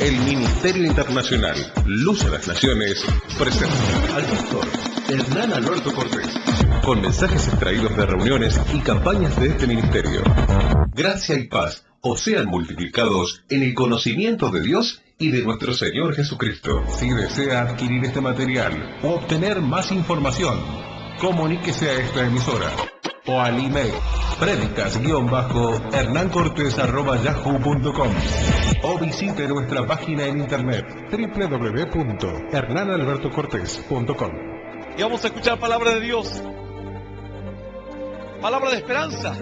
El Ministerio Internacional Luz a las Naciones presenta al pastor Hernán Alberto Cortés, con mensajes extraídos de reuniones y campañas de este ministerio. Gracia y paz os sean multiplicados en el conocimiento de Dios y de nuestro Señor Jesucristo. Si desea adquirir este material o obtener más información, comuníquese a esta emisora o al email predicas-hernancortes@yahoo.com o visite nuestra página en internet www.hernanalbertocortes.com. Y vamos a escuchar palabra de Dios, palabra de esperanza.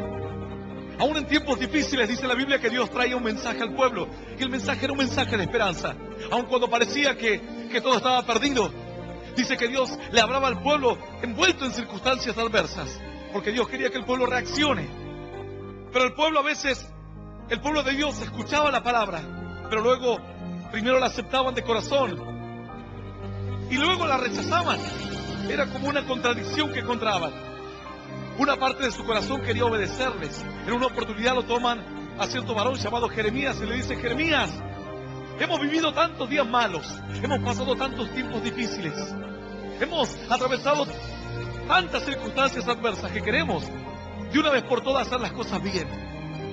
Aún en tiempos difíciles dice la Biblia que Dios traía un mensaje al pueblo, y el mensaje era un mensaje de esperanza. Aun cuando parecía que todo estaba perdido, dice que Dios le hablaba al pueblo envuelto en circunstancias adversas, porque Dios quería que el pueblo reaccione. Pero el pueblo a veces, el pueblo de Dios escuchaba la palabra, pero luego primero la aceptaban de corazón y luego la rechazaban. Era como una contradicción que encontraban. Una parte de su corazón quería obedecerles. En una oportunidad lo toman a cierto varón llamado Jeremías y le dice: Jeremías, hemos vivido tantos días malos, hemos pasado tantos tiempos difíciles, hemos atravesado tantas circunstancias adversas que queremos de una vez por todas hacer las cosas bien.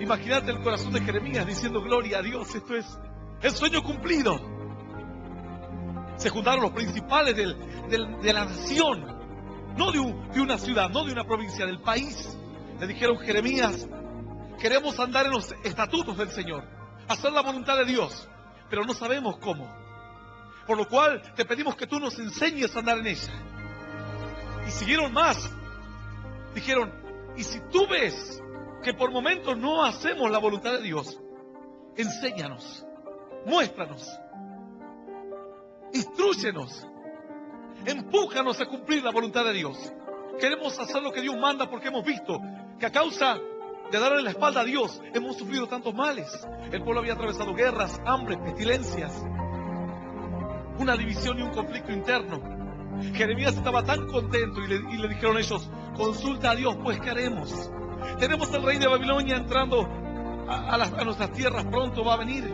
Imagínate el corazón de Jeremías diciendo: gloria a Dios, esto es el sueño cumplido. Se juntaron los principales de la nación, no de una ciudad, no de una provincia, del país. Le dijeron: Jeremías, queremos andar en los estatutos del Señor, hacer la voluntad de Dios, pero no sabemos cómo. Por lo cual te pedimos que tú nos enseñes a andar en ella. Y siguieron más. Dijeron: y si tú ves que por momentos no hacemos la voluntad de Dios, enséñanos, muéstranos, instrúyenos, empújanos a cumplir la voluntad de Dios. Queremos hacer lo que Dios manda, porque hemos visto que a causa de darle la espalda a Dios hemos sufrido tantos males. El pueblo había atravesado guerras, hambre, pestilencias, una división y un conflicto interno. Jeremías estaba tan contento y le dijeron ellos: consulta a Dios, pues ¿qué haremos? Tenemos al rey de Babilonia entrando a nuestras tierras, pronto va a venir,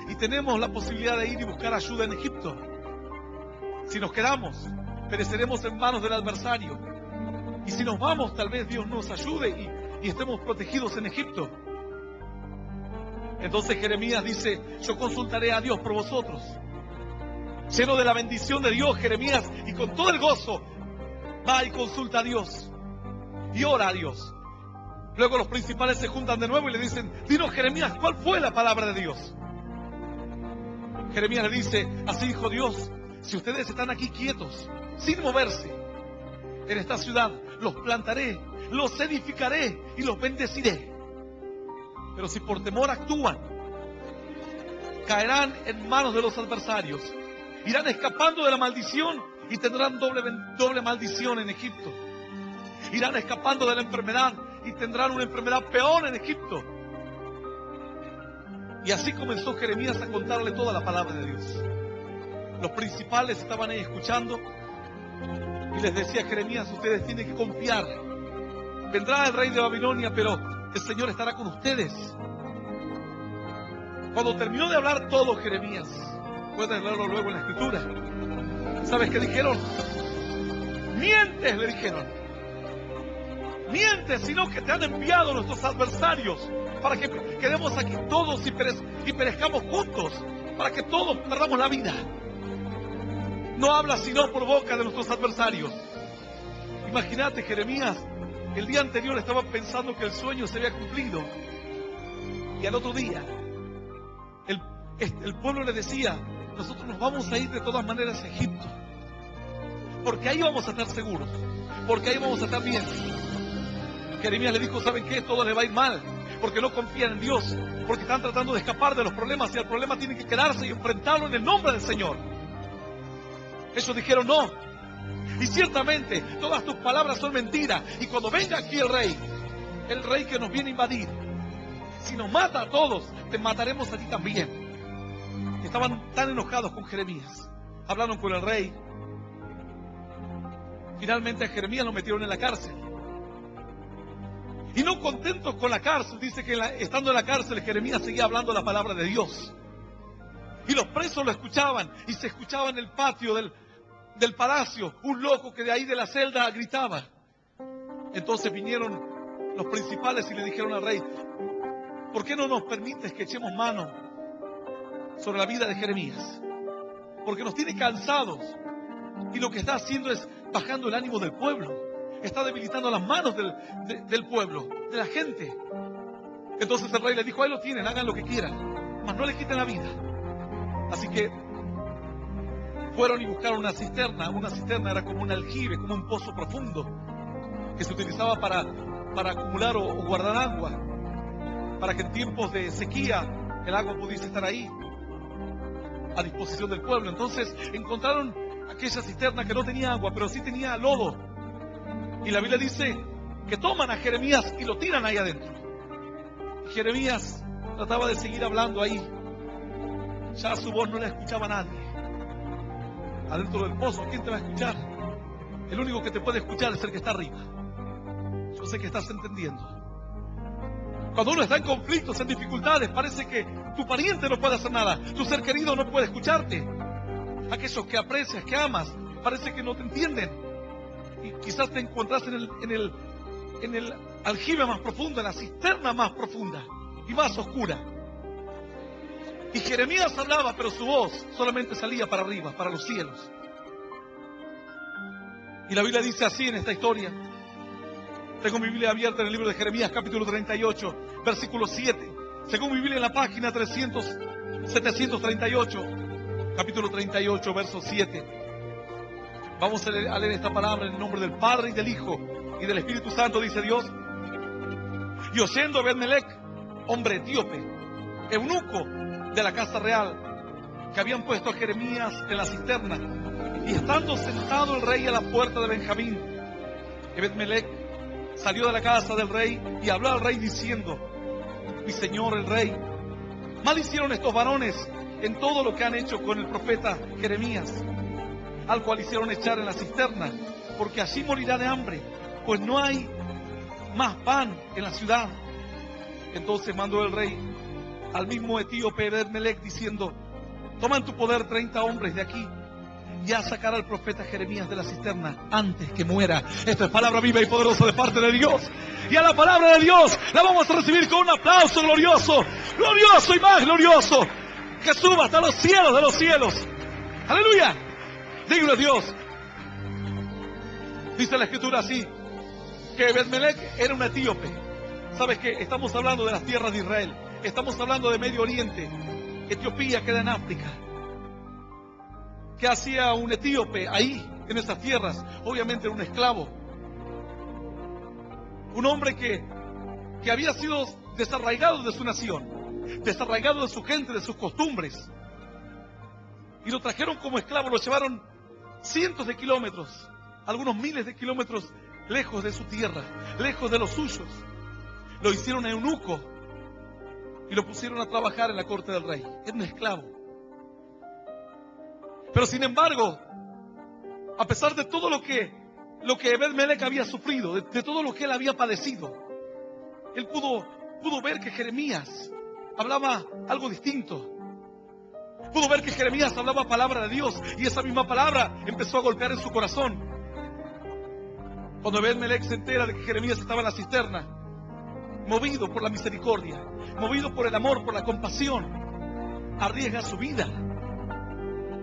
y tenemos la posibilidad de ir y buscar ayuda en Egipto. Si nos quedamos, pereceremos en manos del adversario, y si nos vamos, tal vez Dios nos ayude y estemos protegidos en Egipto. Entonces Jeremías dice: yo consultaré a Dios por vosotros. Lleno de la bendición de Dios, Jeremías, y con todo el gozo, va y consulta a Dios y ora a Dios. Luego los principales se juntan de nuevo y le dicen: dinos, Jeremías, ¿cuál fue la palabra de Dios? Jeremías le dice: así dijo Dios, si ustedes están aquí quietos, sin moverse, en esta ciudad los plantaré, los edificaré y los bendeciré. Pero si por temor actúan, caerán en manos de los adversarios, irán escapando de la maldición y tendrán doble maldición en Egipto. Irán escapando de la enfermedad y tendrán una enfermedad peor en Egipto. Y así comenzó Jeremías a contarle toda la palabra de Dios. Los principales estaban ahí escuchando y les decía: Jeremías, ustedes tienen que confiar. Vendrá el rey de Babilonia, pero el Señor estará con ustedes. Cuando terminó de hablar todo Jeremías, puedes leerlo luego en la escritura, ¿sabes qué dijeron? Mientes, le dijeron. Mientes, sino que te han enviado nuestros adversarios para que quedemos aquí todos y perezcamos juntos, para que todos perdamos la vida. No habla sino por boca de nuestros adversarios. Imagínate, Jeremías, el día anterior estaba pensando que el sueño se había cumplido, y al otro día el pueblo le decía: nosotros nos vamos a ir de todas maneras a Egipto, porque ahí vamos a estar seguros, porque ahí vamos a estar bien. Jeremías le dijo: ¿saben qué? Todo le va a ir mal, porque no confían en Dios, porque están tratando de escapar de los problemas, y el problema tiene que quedarse y enfrentarlo en el nombre del Señor. Ellos dijeron: no, y ciertamente todas tus palabras son mentiras, y cuando venga aquí el rey que nos viene a invadir, si nos mata a todos, te mataremos a ti también. Estaban tan enojados con Jeremías. Hablaron con el rey. Finalmente a Jeremías lo metieron en la cárcel. Y no contentos con la cárcel, dice que estando en la cárcel Jeremías seguía hablando la palabra de Dios. Y los presos lo escuchaban, y se escuchaba en el patio del palacio un loco que de ahí de la celda gritaba. Entonces vinieron los principales y le dijeron al rey: ¿por qué no nos permites que echemos mano sobre la vida de Jeremías? Porque nos tiene cansados, y lo que está haciendo es bajando el ánimo del pueblo, está debilitando las manos del pueblo, de la gente. Entonces el rey le dijo: ahí lo tienen, hagan lo que quieran, mas no le quiten la vida. Así que fueron y buscaron una cisterna. Una cisterna era como un aljibe, como un pozo profundo que se utilizaba para acumular o guardar agua, para que en tiempos de sequía el agua pudiese estar ahí a disposición del pueblo. Entonces encontraron aquella cisterna que no tenía agua, pero sí tenía lodo. Y la Biblia dice que toman a Jeremías y lo tiran ahí adentro. Y Jeremías trataba de seguir hablando ahí. Ya su voz no la escuchaba nadie. Adentro del pozo, ¿quién te va a escuchar? El único que te puede escuchar es el que está arriba. Yo sé que estás entendiendo. Cuando uno está en conflictos, en dificultades, parece que tu pariente no puede hacer nada, tu ser querido no puede escucharte. Aquellos que aprecias, que amas, parece que no te entienden. Y quizás te encontrás en el aljibe más profundo, en la cisterna más profunda y más oscura. Y Jeremías hablaba, pero su voz solamente salía para arriba, para los cielos. Y la Biblia dice así en esta historia. Tengo mi Biblia abierta en el libro de Jeremías, capítulo 38, versículo 7. Según mi Biblia en la página 738, capítulo 38, verso 7. Vamos a leer esta palabra en el nombre del Padre y del Hijo y del Espíritu Santo, dice Dios. Y oyendo Ebed-Melech, hombre etíope, eunuco de la casa real, que habían puesto a Jeremías en la cisterna, y estando sentado el rey a la puerta de Benjamín, Ebed-Melech salió de la casa del rey y habló al rey diciendo: mi señor el rey, mal hicieron estos varones en todo lo que han hecho con el profeta Jeremías, al cual hicieron echar en la cisterna, porque así morirá de hambre, pues no hay más pan en la ciudad. Entonces mandó el rey al mismo etíope Ebed-Melech diciendo: toma en tu poder 30 hombres de aquí y a sacar al profeta Jeremías de la cisterna antes que muera. Esto es palabra viva y poderosa de parte de Dios. Y a la palabra de Dios la vamos a recibir con un aplauso glorioso, glorioso y más glorioso, que suba hasta los cielos de los cielos. Aleluya. Digno es Dios. Dice la escritura así, que Ebed-Melech era un etíope. ¿Sabes qué? Estamos hablando de las tierras de Israel. Estamos hablando de Medio Oriente. Etiopía queda en África. ¿Qué hacía un etíope ahí, en esas tierras? Obviamente era un esclavo. Un hombre que había sido desarraigado de su nación, desarraigado de su gente, de sus costumbres. Y lo trajeron como esclavo, lo llevaron cientos de kilómetros, algunos miles de kilómetros lejos de su tierra, lejos de los suyos. Lo hicieron eunuco y lo pusieron a trabajar en la corte del rey. Era un esclavo. Pero sin embargo, a pesar de todo lo que Ebed-Melech había sufrido, de todo lo que él había padecido, él pudo ver que Jeremías hablaba algo distinto. Pudo ver que Jeremías hablaba palabra de Dios, y esa misma palabra empezó a golpear en su corazón. Cuando Ebed-Melech se entera de que Jeremías estaba en la cisterna, movido por la misericordia, movido por el amor, por la compasión, arriesga su vida.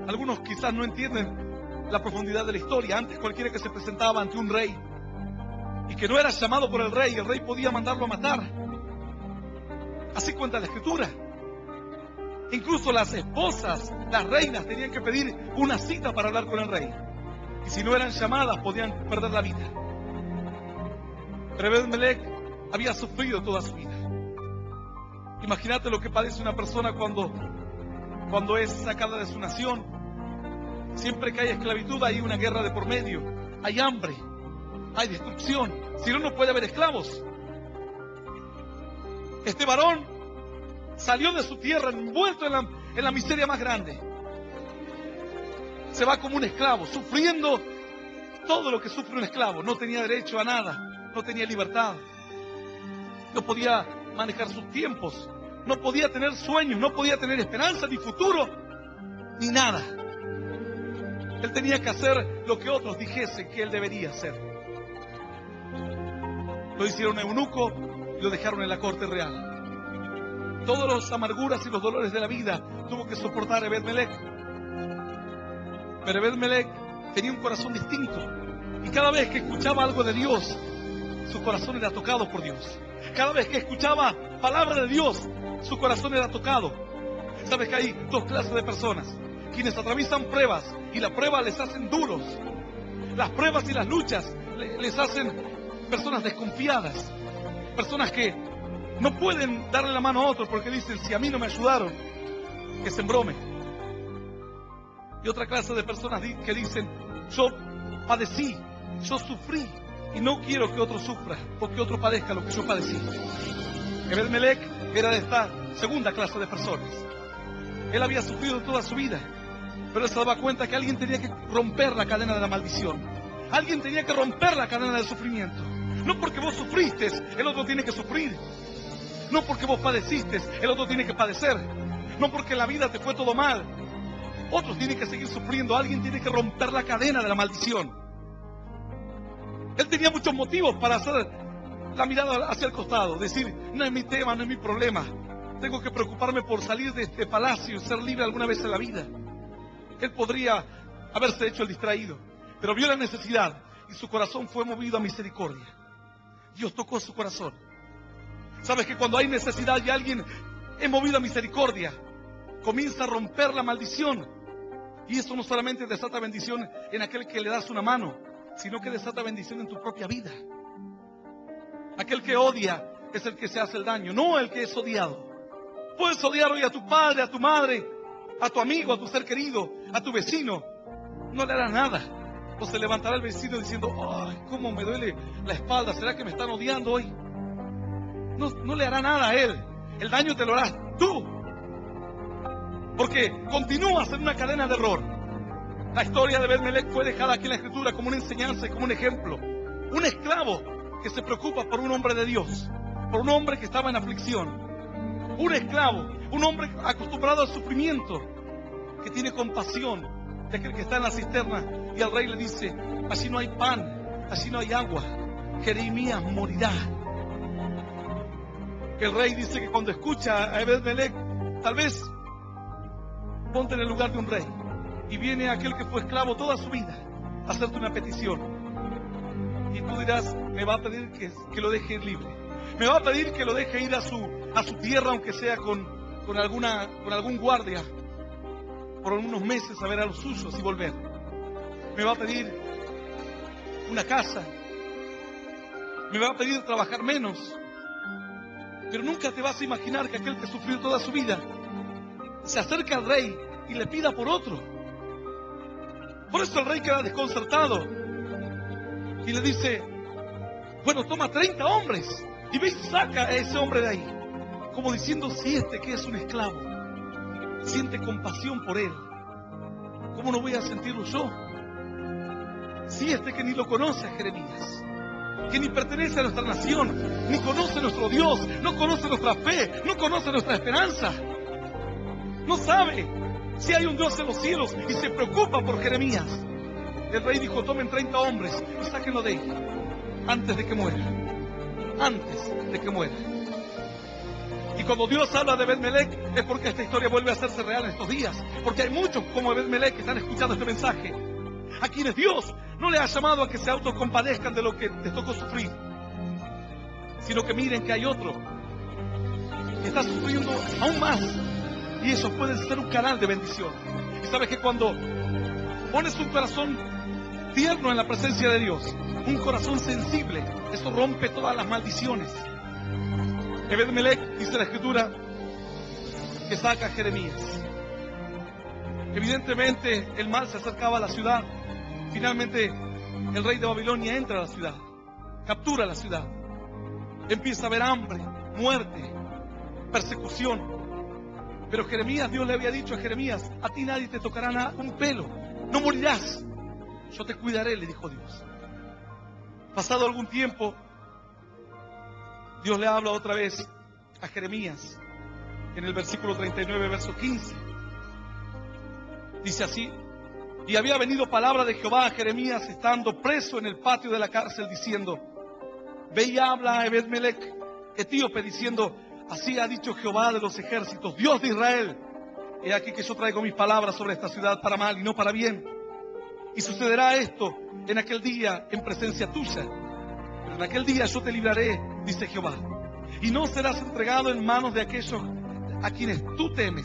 Algunos quizás no entienden la profundidad de la historia. Antes cualquiera que se presentaba ante un rey y que no era llamado por el rey podía mandarlo a matar. Así cuenta la escritura. Incluso las esposas, las reinas, tenían que pedir una cita para hablar con el rey. Y si no eran llamadas, podían perder la vida. Pero Ebed-Melech había sufrido toda su vida. Imagínate lo que padece una persona cuando es sacada de su nación. Siempre que hay esclavitud hay una guerra de por medio, hay hambre, hay destrucción. Si no, no puede haber esclavos. Este varón salió de su tierra envuelto en la miseria más grande. Se va como un esclavo, sufriendo todo lo que sufre un esclavo. No tenía derecho a nada, no tenía libertad, no podía manejar sus tiempos, no podía tener sueños, no podía tener esperanza ni futuro, ni nada. Él tenía que hacer lo que otros dijesen que él debería hacer. Lo hicieron eunuco y lo dejaron en la corte real. Todas las amarguras y los dolores de la vida tuvo que soportar Ebed-Melech. Pero Ebed-Melech tenía un corazón distinto. Y cada vez que escuchaba algo de Dios, su corazón era tocado por Dios. Cada vez que escuchaba palabra de Dios, su corazón era tocado. ¿Sabes que hay dos clases de personas? Quienes atraviesan pruebas y las pruebas les hacen duros. Las pruebas y las luchas les hacen personas desconfiadas. Personas que no pueden darle la mano a otros porque dicen, si a mí no me ayudaron, que se embrome. Y otra clase de personas que dicen, yo padecí, yo sufrí y no quiero que otro sufra o que otro padezca lo que yo padecí. Ebed-Melech era de esta segunda clase de personas. Él había sufrido toda su vida, pero él se daba cuenta que alguien tenía que romper la cadena de la maldición. Alguien tenía que romper la cadena del sufrimiento. No porque vos sufriste, el otro tiene que sufrir. No porque vos padeciste, el otro tiene que padecer. No porque en la vida te fue todo mal, otros tienen que seguir sufriendo. Alguien tiene que romper la cadena de la maldición. Él tenía muchos motivos para hacer la mirada hacia el costado, decir, no es mi tema, no es mi problema. Tengo que preocuparme por salir de este palacio y ser libre alguna vez en la vida. Él podría haberse hecho el distraído, pero vio la necesidad y su corazón fue movido a misericordia. Dios tocó su corazón. Sabes que cuando hay necesidad y alguien es movido a misericordia, comienza a romper la maldición. Y eso no solamente desata bendición en aquel que le das una mano, sino que desata bendición en tu propia vida. Aquel que odia es el que se hace el daño, no el que es odiado. Puedes odiar hoy a tu padre, a tu madre, a tu amigo, a tu ser querido, a tu vecino. No le hará nada. O se levantará el vecino diciendo, ay, cómo me duele la espalda, ¿será que me están odiando hoy? No le hará nada a él. El daño te lo harás tú. Porque continúas en una cadena de error. La historia de Ebed-Melech fue dejada aquí en la Escritura como una enseñanza y como un ejemplo. Un esclavo que se preocupa por un hombre de Dios, por un hombre que estaba en aflicción. Un esclavo, un hombre acostumbrado al sufrimiento, que tiene compasión de aquel que está en la cisterna. Y al rey le dice, allí no hay pan, allí no hay agua, Jeremías morirá. El rey dice que cuando escucha a Ebed-Melech, tal vez ponte en el lugar de un rey. Y viene aquel que fue esclavo toda su vida a hacerte una petición. Y tú dirás, me va a pedir que lo deje ir libre. Me va a pedir que lo deje ir a su tierra, aunque sea con algún guardia, por unos meses a ver a los suyos y volver. Me va a pedir una casa. Me va a pedir trabajar menos. Pero nunca te vas a imaginar que aquel que sufrió toda su vida se acerca al rey y le pida por otro. Por eso el rey queda desconcertado y le dice, bueno, toma 30 hombres y ve y saca a ese hombre de ahí. Como diciendo, si este que es un esclavo siente compasión por él, ¿cómo no voy a sentirlo yo? Si este que ni lo conoce a Jeremías, que ni pertenece a nuestra nación, ni conoce nuestro Dios, no conoce nuestra fe, no conoce nuestra esperanza, no sabe si hay un Dios en los cielos y se preocupa por Jeremías. El rey dijo, tomen 30 hombres y sáquenlo de ahí antes de que muera. Antes de que muera. Y cuando Dios habla de Ebed-Melech es porque esta historia vuelve a hacerse real en estos días. Porque hay muchos como Ebed-Melech que están escuchando este mensaje, a quienes Dios no les ha llamado a que se autocompadezcan de lo que les tocó sufrir, sino que miren que hay otro que está sufriendo aún más, y eso puede ser un canal de bendición. Y sabes que cuando pones un corazón tierno en la presencia de Dios, un corazón sensible, eso rompe todas las maldiciones. Ebed-Melech, dice la Escritura, que saca a Jeremías. Evidentemente el mal se acercaba a la ciudad. Finalmente el rey de Babilonia entra a la ciudad, captura la ciudad, empieza a haber hambre, muerte, persecución. Pero Jeremías, Dios le había dicho a Jeremías, a ti nadie te tocará un pelo, no morirás, yo te cuidaré, le dijo Dios. Pasado algún tiempo, Dios le habla otra vez a Jeremías en el versículo 39, verso 15. Dice así: y había venido palabra de Jehová a Jeremías estando preso en el patio de la cárcel, diciendo: ve y habla a Ebed-Melech, etíope, diciendo: así ha dicho Jehová de los ejércitos, Dios de Israel: he aquí que yo traigo mis palabras sobre esta ciudad para mal y no para bien. Y sucederá esto en aquel día en presencia tuya. Pero en aquel día yo te libraré, dice Jehová, y no serás entregado en manos de aquellos a quienes tú temes,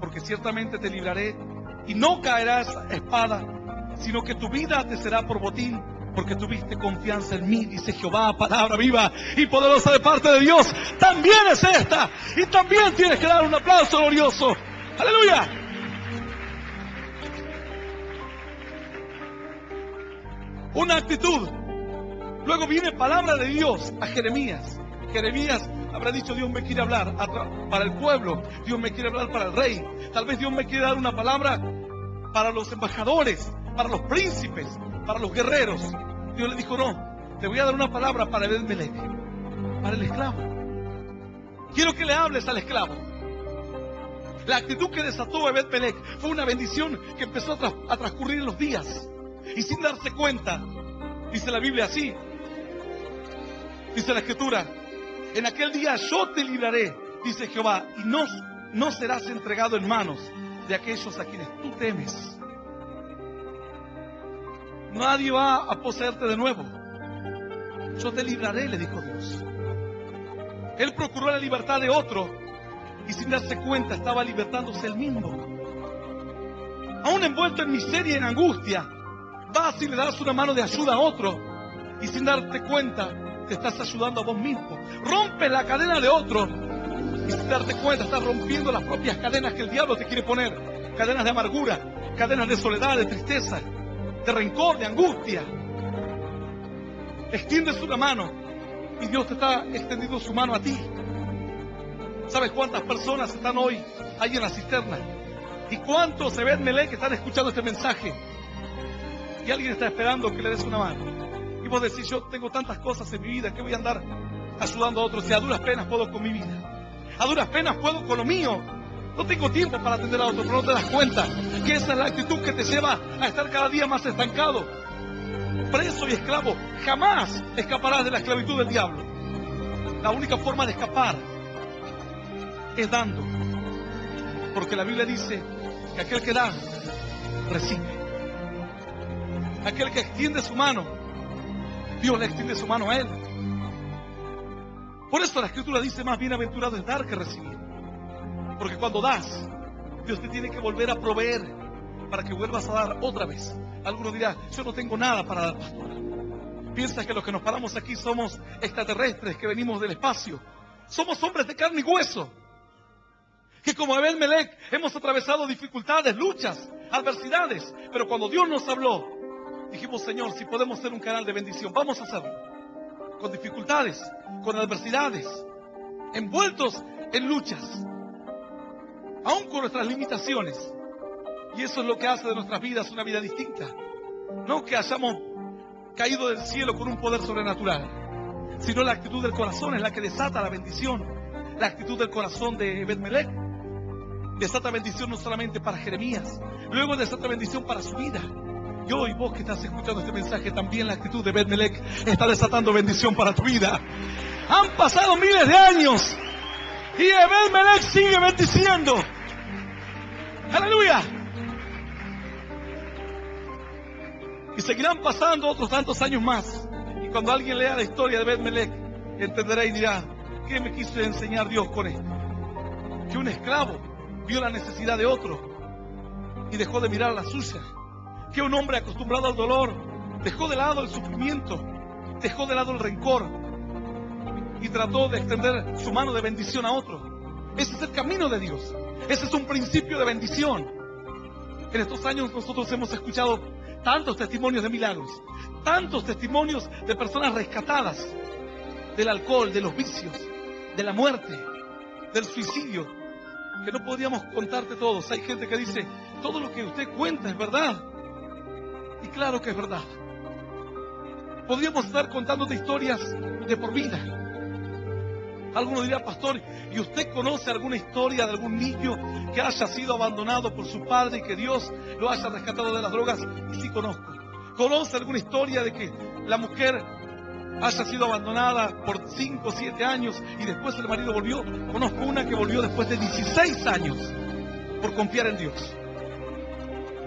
porque ciertamente te libraré y no caerás espada, sino que tu vida te será por botín, porque tuviste confianza en mí, dice Jehová. Palabra viva y poderosa de parte de Dios también es esta, y también tienes que dar un aplauso glorioso. ¡Aleluya! Una actitud. Luego viene palabra de Dios a Jeremías. Jeremías habrá dicho: Dios me quiere hablar para el pueblo, Dios me quiere hablar para el rey, tal vez Dios me quiere dar una palabra para los embajadores, para los príncipes, para los guerreros. Dios le dijo: no, te voy a dar una palabra para Ebed-Melech, para el esclavo. Quiero que le hables al esclavo. La actitud que desató Ebed-Melech fue una bendición que empezó a transcurrir en los días, y sin darse cuenta, dice la Biblia así, dice la Escritura: en aquel día yo te libraré, dice Jehová, y no serás entregado en manos de aquellos a quienes tú temes. Nadie va a poseerte de nuevo. Yo te libraré, le dijo Dios. Él procuró la libertad de otro y sin darse cuenta estaba libertándose él mismo. Aún envuelto en miseria y en angustia, vas y le das una mano de ayuda a otro y sin darte cuenta te estás ayudando a vos mismo. Rompes la cadena de otro y sin darte cuenta estás rompiendo las propias cadenas que el diablo te quiere poner. Cadenas de amargura, cadenas de soledad, de tristeza, de rencor, de angustia. Extiendes una mano y Dios te está extendiendo su mano a ti. ¿Sabes cuántas personas están hoy ahí en la cisterna? ¿Y cuántos Ebed-Melech que están escuchando este mensaje? Y alguien está esperando que le des una mano. Y vos decís: yo tengo tantas cosas en mi vida que voy a andar ayudando a otros, y a duras penas puedo con mi vida, a duras penas puedo con lo mío, no tengo tiempo para atender a otros. Pero no te das cuenta que esa es la actitud que te lleva a estar cada día más estancado, preso y esclavo. Jamás escaparás de la esclavitud del diablo. La única forma de escapar es dando, porque la Biblia dice que aquel que da, recibe. Aquel que extiende su mano, Dios le extiende su mano a él. Por eso la Escritura dice: más bienaventurado es dar que recibir. Porque cuando das, Dios te tiene que volver a proveer para que vuelvas a dar otra vez. Alguno dirá: yo no tengo nada para dar, pastor. Piensas que los que nos paramos aquí somos extraterrestres que venimos del espacio. Somos hombres de carne y hueso, que como Ebed-Melech hemos atravesado dificultades, luchas, adversidades. Pero cuando Dios nos habló, dijimos: Señor, si podemos ser un canal de bendición, vamos a hacerlo. Con dificultades, con adversidades, envueltos en luchas, aún con nuestras limitaciones. Y eso es lo que hace de nuestras vidas una vida distinta. No que hayamos caído del cielo con un poder sobrenatural, sino la actitud del corazón es la que desata la bendición. La actitud del corazón de Ebed-Melech desata bendición no solamente para Jeremías, luego desata bendición para su vida. Y hoy vos que estás escuchando este mensaje, también la actitud de Ebed-Melech está desatando bendición para tu vida. Han pasado miles de años y Ebed-Melech sigue bendiciendo. ¡Aleluya! Y seguirán pasando otros tantos años más. Y cuando alguien lea la historia de Ebed-Melech, entenderá y dirá: ¿qué me quiso enseñar Dios con esto? Que un esclavo vio la necesidad de otro y dejó de mirar la suya. Que un hombre acostumbrado al dolor dejó de lado el sufrimiento, dejó de lado el rencor y trató de extender su mano de bendición a otro. Ese es el camino de Dios. Ese es un principio de bendición. En estos años nosotros hemos escuchado tantos testimonios de milagros, tantos testimonios de personas rescatadas del alcohol, de los vicios, de la muerte, del suicidio, que no podíamos contarte todos. Hay gente que dice: todo lo que usted cuenta es verdad. Y claro que es verdad. Podríamos estar contándote historias de por vida. Alguno diría, pastor, ¿y usted conoce alguna historia de algún niño que haya sido abandonado por su padre y que Dios lo haya rescatado de las drogas? Y sí conozco. ¿Conoce alguna historia de que la mujer haya sido abandonada por 5 o 7 años y después el marido volvió? Conozco una que volvió después de 16 años por confiar en Dios.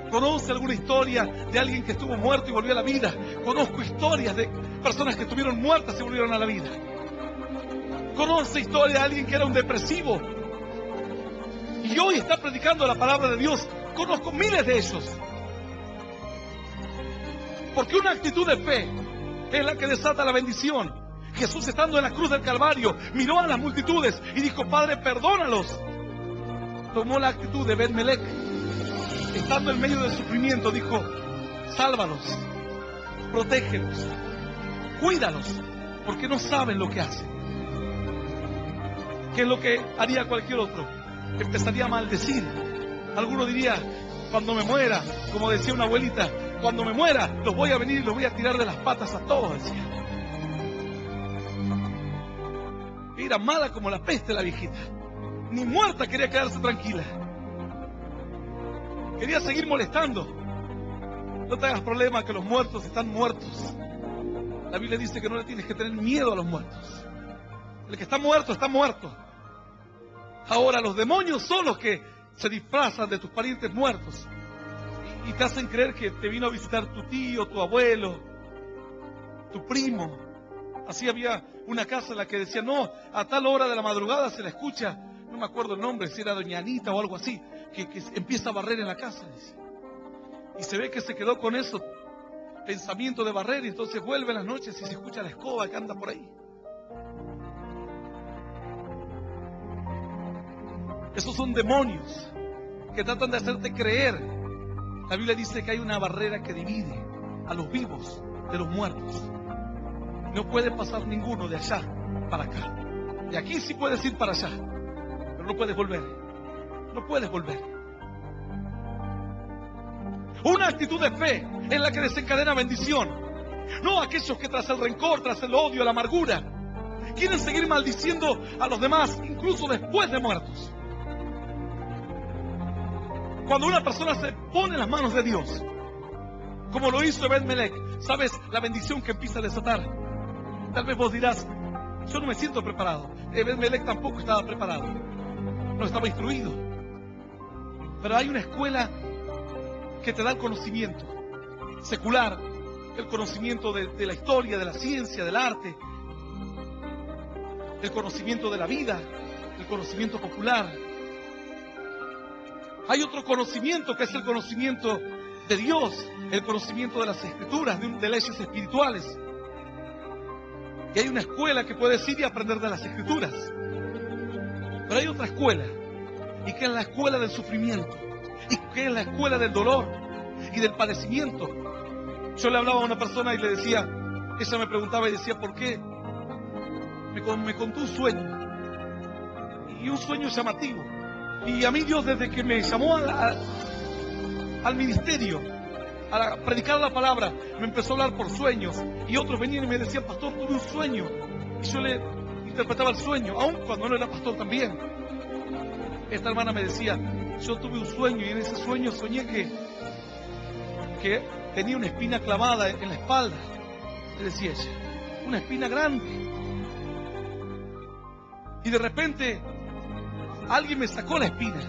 ¿Conoce alguna historia de alguien que estuvo muerto y volvió a la vida? Conozco historias de personas que estuvieron muertas y volvieron a la vida. ¿Conoce historia de alguien que era un depresivo y hoy está predicando la palabra de Dios? Conozco miles de ellos. Porque una actitud de fe es la que desata la bendición. Jesús, estando en la cruz del Calvario, miró a las multitudes y dijo, Padre, perdónalos. Tomó la actitud de Ben-Melech. Estando en medio del sufrimiento, dijo, sálvalos, protégelos, cuídalos, porque no saben lo que hacen. ¿Qué es lo que haría cualquier otro? Empezaría a maldecir. Alguno diría, cuando me muera, como decía una abuelita, cuando me muera, los voy a venir y los voy a tirar de las patas a todos, decía. Era mala como la peste la viejita. Ni muerta quería quedarse tranquila. Quería seguir molestando. No te hagas problema que los muertos están muertos. La Biblia dice que no le tienes que tener miedo a los muertos. El que está muerto, está muerto. Ahora los demonios son los que se disfrazan de tus parientes muertos y te hacen creer que te vino a visitar tu tío, tu abuelo, tu primo. Así había una casa en la que decía, no, a tal hora de la madrugada se la escucha, no me acuerdo el nombre, si era doña Anita o algo así, que empieza a barrer en la casa, dice. Y se ve que se quedó con eso, pensamiento de barrer, y entonces vuelve en las noches y se escucha la escoba que anda por ahí. Esos son demonios que tratan de hacerte creer. La Biblia dice que hay una barrera que divide a los vivos de los muertos. No puede pasar ninguno de allá para acá. De aquí sí puedes ir para allá, pero no puedes volver. No puedes volver. Una actitud de fe es la que desencadena bendición. No aquellos que tras el rencor, tras el odio, la amargura, quieren seguir maldiciendo a los demás, incluso después de muertos. Cuando una persona se pone en las manos de Dios, como lo hizo Ben-Melech, ¿sabes la bendición que empieza a desatar? Tal vez vos dirás, yo no me siento preparado. Ben-Melech tampoco estaba preparado, no estaba instruido. Pero hay una escuela que te da el conocimiento secular, el conocimiento de la historia, de la ciencia, del arte, el conocimiento de la vida, el conocimiento popular. Hay otro conocimiento que es el conocimiento de Dios, el conocimiento de las Escrituras, de leyes espirituales. Y hay una escuela que puedes ir y aprender de las Escrituras. Pero hay otra escuela, y que es la escuela del sufrimiento, y que es la escuela del dolor y del padecimiento. Yo le hablaba a una persona y le decía, ella me preguntaba y decía, ¿por qué? Me contó un sueño, y un sueño llamativo. Y a mí Dios, desde que me llamó al ministerio, a predicar la palabra, me empezó a hablar por sueños. Y otros venían y me decían, pastor, tuve un sueño. Y yo le interpretaba el sueño, aun cuando no era pastor también. Esta hermana me decía, yo tuve un sueño y en ese sueño soñé que tenía una espina clavada en la espalda. Le decía ella, una espina grande. Y de repente alguien me sacó la espina.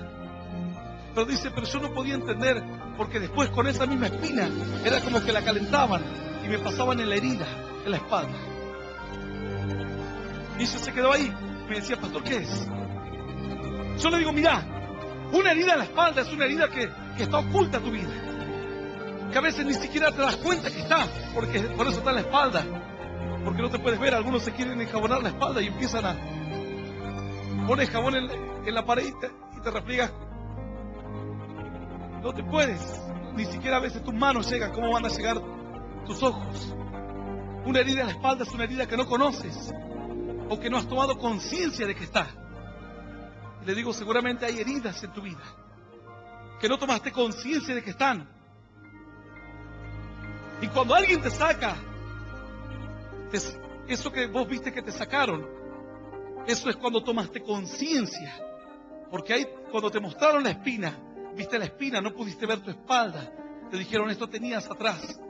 Pero dice, pero yo no podía entender, porque después con esa misma espina era como que la calentaban y me pasaban en la herida, en la espalda. Y ella se quedó ahí. Me decía, pastor, ¿qué es? Yo le digo, mirá, una herida en la espalda es una herida que está oculta a tu vida, que a veces ni siquiera te das cuenta que está, porque por eso está en la espalda, porque no te puedes ver. Algunos se quieren enjabonar la espalda y empiezan a poner jabón en la pared y te refriegas. No te puedes, ni siquiera a veces tus manos llegan. ¿Cómo van a llegar tus ojos? Una herida en la espalda es una herida que no conoces o que no has tomado conciencia de que está. Y le digo, seguramente hay heridas en tu vida que no tomaste conciencia de que están. Y cuando alguien te saca eso que vos viste que te sacaron, Eso es cuando tomaste conciencia. Porque ahí, cuando te mostraron la espina, viste la espina, no pudiste ver tu espalda. Te dijeron, esto tenías atrás.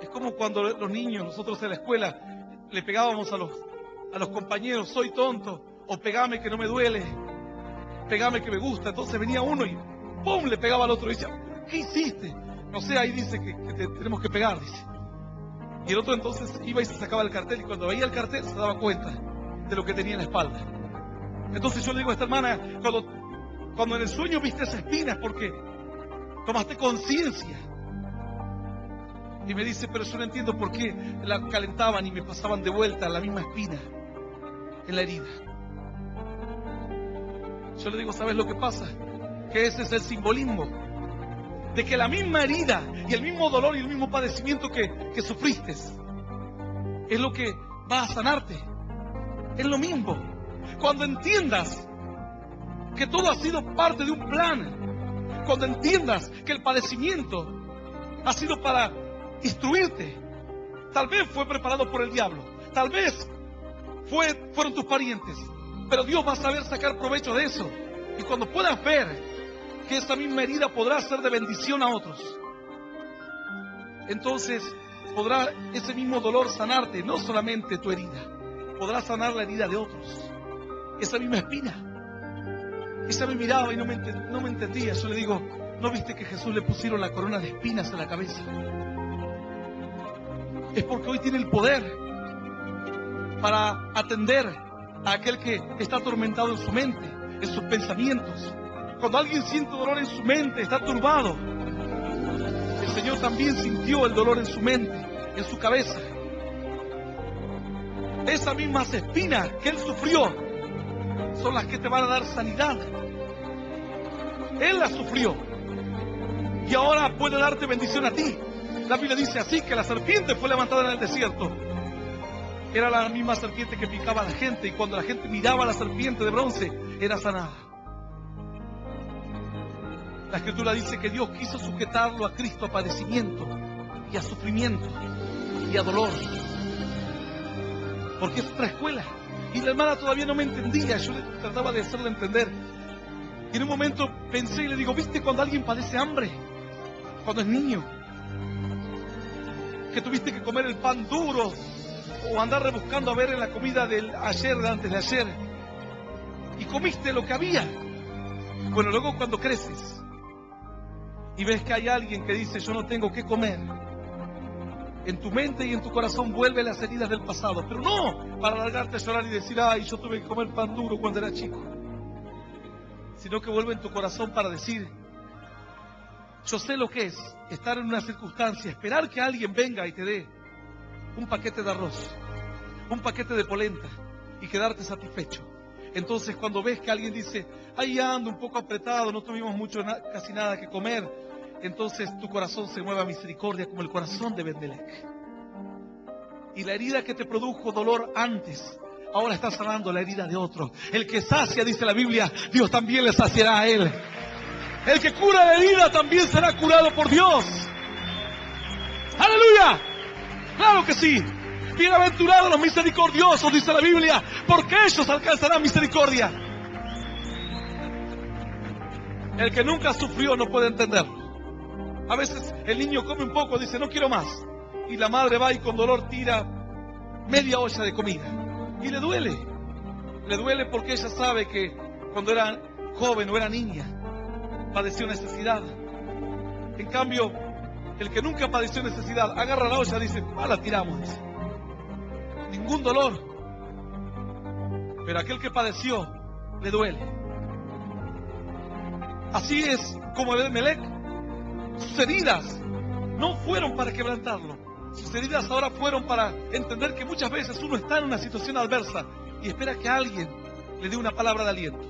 Es como cuando los niños, nosotros en la escuela, le pegábamos a los compañeros, soy tonto, o pegame que no me duele, pegame que me gusta. Entonces venía uno y ¡pum!, le pegaba al otro y decía, ¿qué hiciste? No sé, ahí dice que te tenemos que pegar, dice. Y el otro entonces iba y se sacaba el cartel, y cuando veía el cartel se daba cuenta de lo que tenía en la espalda. Entonces yo le digo a esta hermana, cuando en el sueño viste esa espina es porque tomaste conciencia. Y me dice, pero yo no entiendo por qué la calentaban y me pasaban de vuelta la misma espina en la herida. Yo le digo, ¿sabes lo que pasa? Que ese es el simbolismo de que la misma herida y el mismo dolor y el mismo padecimiento que sufriste es lo que va a sanarte. Es lo mismo. Cuando entiendas que todo ha sido parte de un plan, cuando entiendas que el padecimiento ha sido para instruirte, tal vez fue preparado por el diablo, tal vez fueron tus parientes, pero Dios va a saber sacar provecho de eso. Y cuando puedas ver que esa misma herida podrá ser de bendición a otros, entonces podrá ese mismo dolor sanarte, no solamente tu herida, podrá sanar la herida de otros. Esa misma espina. Ella me miraba y no me entendía. Yo le digo, ¿no viste que Jesús le pusieron la corona de espinas en la cabeza? Es porque hoy tiene el poder para atender a aquel que está atormentado en su mente, en sus pensamientos. Cuando alguien siente dolor en su mente, está turbado, el Señor también sintió el dolor en su mente, en su cabeza. Esas mismas espinas que Él sufrió son las que te van a dar sanidad. Él las sufrió y ahora puede darte bendición a ti. La Biblia dice así, que la serpiente fue levantada en el desierto. Era la misma serpiente que picaba a la gente, y cuando la gente miraba a la serpiente de bronce, era sanada. La Escritura dice que Dios quiso sujetarlo a Cristo a padecimiento y a sufrimiento y a dolor, porque es otra escuela. Y la hermana todavía no me entendía, yo le trataba de hacerle entender. Y en un momento pensé y le digo, ¿viste cuando alguien padece hambre? Cuando es niño, que tuviste que comer el pan duro o andar rebuscando a ver en la comida del ayer, de antes de ayer, y comiste lo que había. Bueno, luego cuando creces y ves que hay alguien que dice, yo no tengo qué comer, en tu mente y en tu corazón vuelve las heridas del pasado, pero no para largarte a llorar y decir, ay, yo tuve que comer pan duro cuando era chico, sino que vuelve en tu corazón para decir, yo sé lo que es estar en una circunstancia, esperar que alguien venga y te dé un paquete de arroz, un paquete de polenta y quedarte satisfecho. Entonces cuando ves que alguien dice, ahí ando un poco apretado, no tuvimos casi nada que comer, entonces tu corazón se mueve a misericordia como el corazón de Bendelec. Y la herida que te produjo dolor antes, ahora está sanando la herida de otro. El que sacia, dice la Biblia, Dios también le saciará a él. El que cura la herida también será curado por Dios. ¡Aleluya! ¡Claro que sí! Bienaventurados los misericordiosos, dice la Biblia, porque ellos alcanzarán misericordia. El que nunca sufrió no puede entenderlo. A veces el niño come un poco, dice, no quiero más. Y la madre va y con dolor tira media olla de comida. Y le duele. Le duele porque ella sabe que cuando era joven o era niña, padeció necesidad. En cambio, el que nunca padeció necesidad, agarra la olla y dice, la tiramos, dice. Ningún dolor. Pero aquel que padeció, le duele. Así es como Abimelec. Sus heridas no fueron para quebrantarlo. Sus heridas ahora fueron para entender que muchas veces uno está en una situación adversa y espera que alguien le dé una palabra de aliento.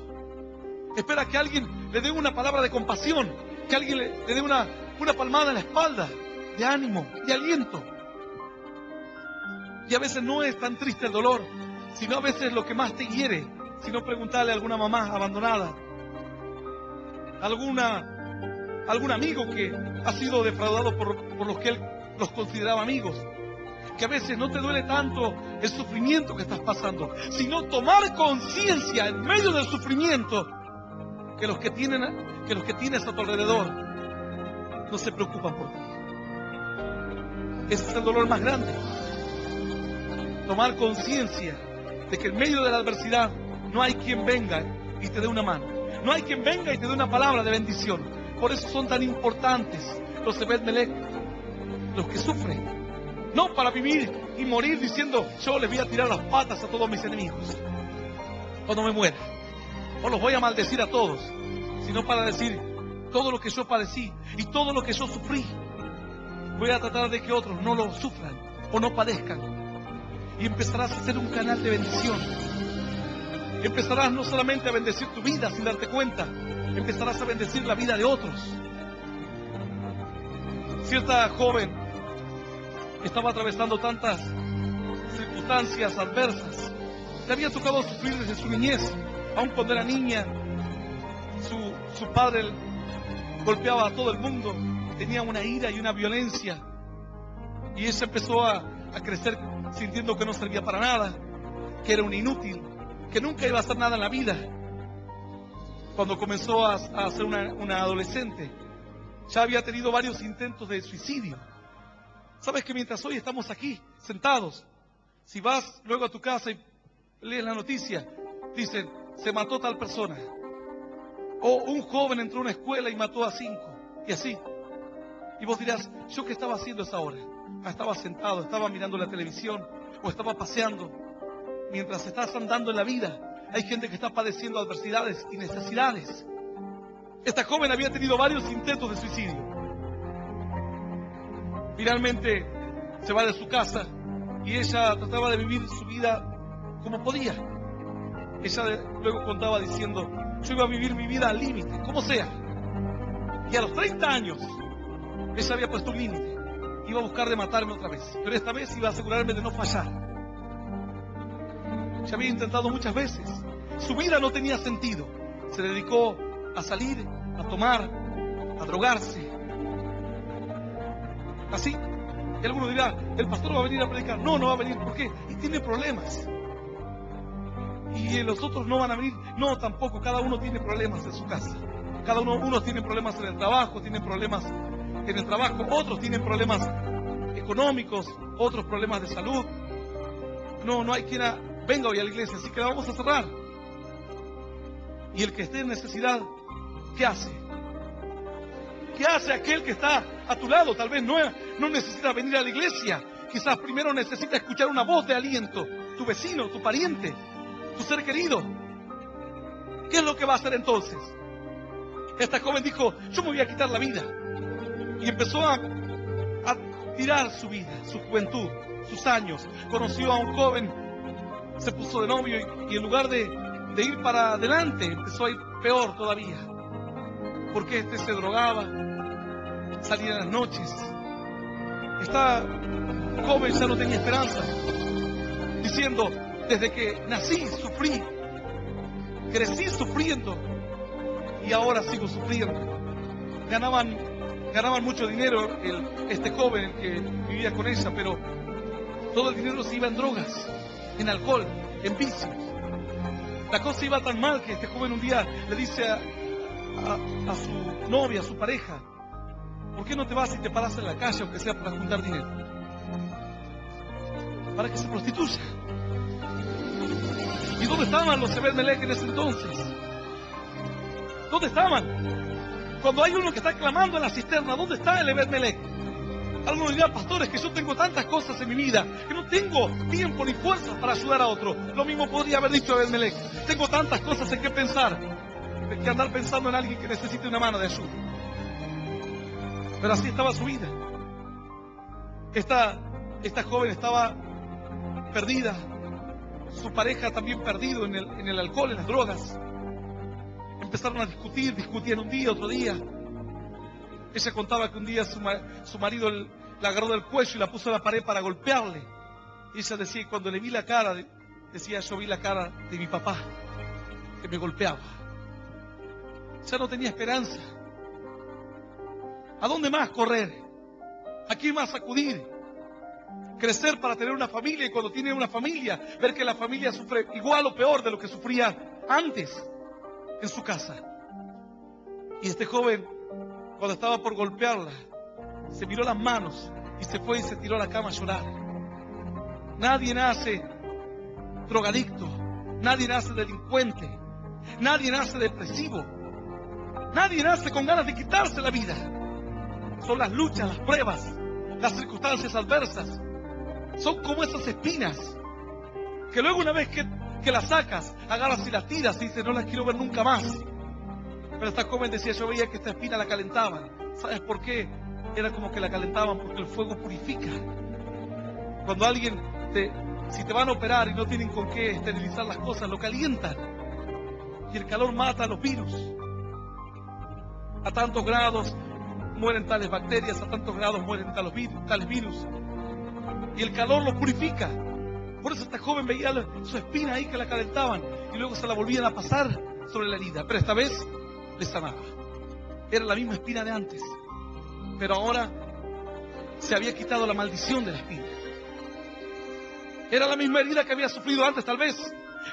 Espera que alguien le dé una palabra de compasión, que alguien le dé una palmada en la espalda, de ánimo, de aliento. Y a veces no es tan triste el dolor, sino a veces lo que más te hiere, sino preguntarle a alguna mamá abandonada, algún amigo que ha sido defraudado por los que él los consideraba amigos, que a veces no te duele tanto el sufrimiento que estás pasando, sino tomar conciencia en medio del sufrimiento que los que tienes a tu alrededor no se preocupan por ti. Ese es el dolor más grande. Tomar conciencia de que en medio de la adversidad no hay quien venga y te dé una mano. No hay quien venga y te dé una palabra de bendición. Por eso son tan importantes los Ebed Melech, los que sufren. No para vivir y morir diciendo, yo les voy a tirar las patas a todos mis enemigos cuando me muera, o los voy a maldecir a todos, sino para decir, todo lo que yo padecí y todo lo que yo sufrí, voy a tratar de que otros no lo sufran o no padezcan. Y empezarás a ser un canal de bendición. Empezarás no solamente a bendecir tu vida sin darte cuenta, empezarás a bendecir la vida de otros. Cierta joven estaba atravesando tantas circunstancias adversas. Le había tocado sufrir desde su niñez. Aun cuando era niña, su padre golpeaba a todo el mundo. Tenía una ira y una violencia. Y ella empezó a crecer sintiendo que no servía para nada, que era un inútil, que nunca iba a hacer nada en la vida. Cuando comenzó a ser una adolescente, ya había tenido varios intentos de suicidio. Sabes que mientras hoy estamos aquí, sentados, si vas luego a tu casa y lees la noticia, dicen, se mató tal persona. O un joven entró a una escuela y mató a 5. Y así. Y vos dirás, ¿yo qué estaba haciendo a esa hora? Estaba sentado, estaba mirando la televisión, o estaba paseando. Mientras estás andando en la vida, hay gente que está padeciendo adversidades y necesidades. Esta joven había tenido varios intentos de suicidio. Finalmente se va de su casa y ella trataba de vivir su vida como podía. Ella luego contaba diciendo, yo iba a vivir mi vida al límite, como sea. Y a los 30 años, ella había puesto un límite. Iba a buscar de matarme otra vez, pero esta vez iba a asegurarme de no fallar. Ya había intentado muchas veces. Su vida no tenía sentido. Se dedicó a salir, a tomar, a drogarse. Así. Y alguno dirá, el pastor va a venir a predicar. No, no va a venir. ¿Por qué? Y tiene problemas. Y los otros no van a venir. No, tampoco. Cada uno tiene problemas en su casa. Unos tienen problemas en el trabajo, tienen problemas en el trabajo. Otros tienen problemas económicos, otros problemas de salud. No hay quien venga hoy a la iglesia, así que la vamos a cerrar. Y el que esté en necesidad, ¿qué hace? ¿Qué hace aquel que está a tu lado? Tal vez no necesita venir a la iglesia. Quizás primero necesita escuchar una voz de aliento. Tu vecino, tu pariente, tu ser querido. ¿Qué es lo que va a hacer entonces? Esta joven dijo, yo me voy a quitar la vida. Y empezó a tirar su vida, su juventud, sus años. Conoció a un joven, se puso de novio y en lugar de ir para adelante, empezó a ir peor todavía. Porque este se drogaba, salía en las noches. Esta joven ya no tenía esperanza, diciendo, desde que nací sufrí, crecí sufriendo y ahora sigo sufriendo. Ganaban mucho dinero este joven que vivía con ella, pero todo el dinero se iba en drogas, en alcohol, en vicios. La cosa iba tan mal que este joven un día le dice a su novia, a su pareja, ¿por qué no te vas y te paras en la calle, aunque sea para juntar dinero? Para que se prostituya. ¿Y dónde estaban los Ebed Melech en ese entonces? ¿Dónde estaban? Cuando hay uno que está clamando en la cisterna, ¿dónde está el Ebed Melech? Algunos dirán, pastores, que yo tengo tantas cosas en mi vida, que no tengo tiempo ni fuerzas para ayudar a otro. Lo mismo podría haber dicho Ebed Melech. Tengo tantas cosas en que pensar, que andar pensando en alguien que necesite una mano de ayuda. Pero así estaba su vida. Esta joven estaba perdida. Su pareja también perdido en el alcohol, en las drogas. Empezaron a discutían un día, otro día. Ella contaba que un día su marido la agarró del cuello y la puso en la pared para golpearle. Y ella decía, cuando le vi la cara, decía, yo vi la cara de mi papá, que me golpeaba. Ya no tenía esperanza. ¿A dónde más correr? ¿A quién más acudir? crecer para tener una familia, y cuando tiene una familia, ver que la familia sufre igual o peor de lo que sufría antes en su casa. Y este joven, cuando estaba por golpearla, se miró las manos y se fue y se tiró a la cama a llorar. Nadie nace drogadicto, nadie nace delincuente, nadie nace depresivo, nadie nace con ganas de quitarse la vida. Son las luchas, las pruebas, las circunstancias adversas. Son como esas espinas que luego, una vez que las sacas, agarras y las tiras y dices, no las quiero ver nunca más. Pero esta joven decía, yo veía que esta espina la calentaban. ¿Sabes por qué? Era como que la calentaban porque el fuego purifica. Cuando alguien si te van a operar y no tienen con qué esterilizar las cosas, lo calientan. Y el calor mata a los virus. A tantos grados mueren tales bacterias, a tantos grados mueren tales virus. Y el calor lo purifica. Por eso esta joven veía su espina ahí que la calentaban y luego se la volvían a pasar sobre la herida. Pero esta vez le sanaba. Era la misma espina de antes, pero ahora se había quitado la maldición de la espina. Era la misma herida que había sufrido antes tal vez,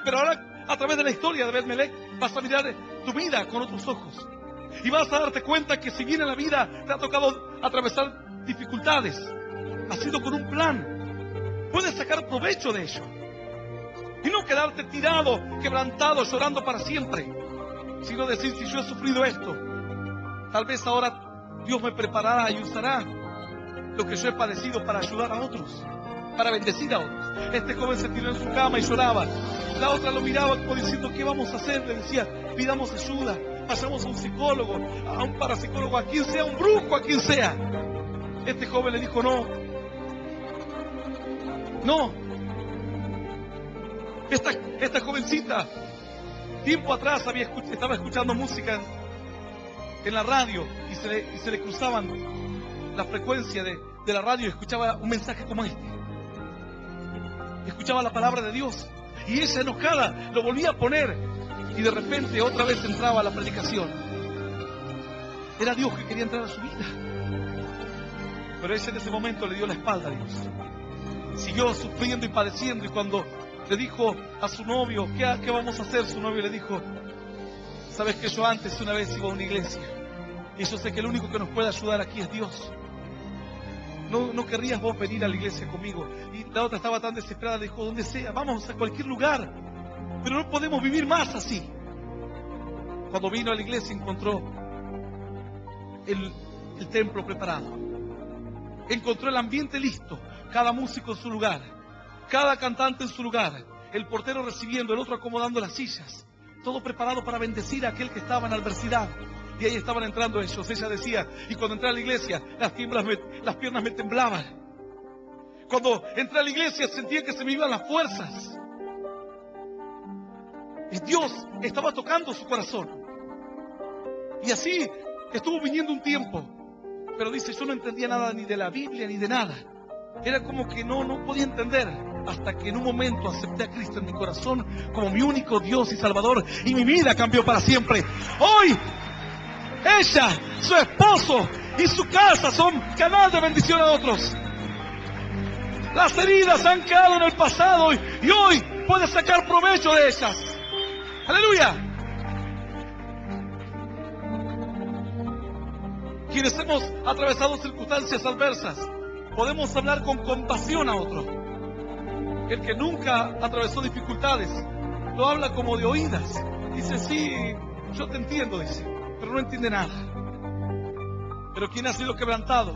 pero ahora, a través de la historia de Bet Melech, vas a mirar tu vida con otros ojos. Y vas a darte cuenta que si bien en la vida te ha tocado atravesar dificultades, ha sido con un plan. Puedes sacar provecho de ello. Y no quedarte tirado, quebrantado, llorando para siempre. Sino decir, si yo he sufrido esto, tal vez ahora Dios me preparará y usará lo que yo he padecido para ayudar a otros, para bendecir a otros. Este joven se tiró en su cama y lloraba. La otra lo miraba como diciendo, ¿qué vamos a hacer? Le decía, pidamos ayuda, vayamos a un psicólogo, a un parapsicólogo, a quien sea, un brujo, a quien sea. Este joven le dijo, no. Esta jovencita, tiempo atrás estaba escuchando música en la radio y se le cruzaban la frecuencia de la radio y escuchaba un mensaje como este. Escuchaba la palabra de Dios y ella, enojada, lo volvía a poner y de repente otra vez entraba la predicación. Era Dios que quería entrar a su vida. Pero ella en ese momento le dio la espalda a Dios. Siguió sufriendo y padeciendo, y cuando le dijo a su novio, ¿qué vamos a hacer? Su novio le dijo, sabes que yo antes una vez iba a una iglesia y yo sé que el único que nos puede ayudar aquí es Dios. No querrías vos venir a la iglesia conmigo. Y la otra estaba tan desesperada, le dijo, donde sea, vamos a cualquier lugar, pero no podemos vivir más así. Cuando vino a la iglesia encontró el templo preparado, encontró el ambiente listo, cada músico en su lugar, cada cantante en su lugar, el portero recibiendo, el otro acomodando las sillas, todo preparado para bendecir a aquel que estaba en adversidad. Y ahí estaban entrando ellos. Ella decía, y cuando entré a la iglesia, las piernas me temblaban. Cuando entré a la iglesia sentía que se me iban las fuerzas. Y Dios estaba tocando su corazón. Y así estuvo viniendo un tiempo. Pero dice, yo no entendía nada ni de la Biblia ni de nada. Era como que no podía entender, hasta que en un momento acepté a Cristo en mi corazón como mi único Dios y Salvador, y mi vida cambió para siempre. Hoy ella, su esposo y su casa son canal de bendición a otros. Las heridas han quedado en el pasado y hoy puedes sacar provecho de ellas. ¡Aleluya! Quienes hemos atravesado circunstancias adversas, podemos hablar con compasión a otro. El que nunca atravesó dificultades, lo habla como de oídas. Dice, sí, yo te entiendo, dice, pero no entiende nada. Pero quien ha sido quebrantado,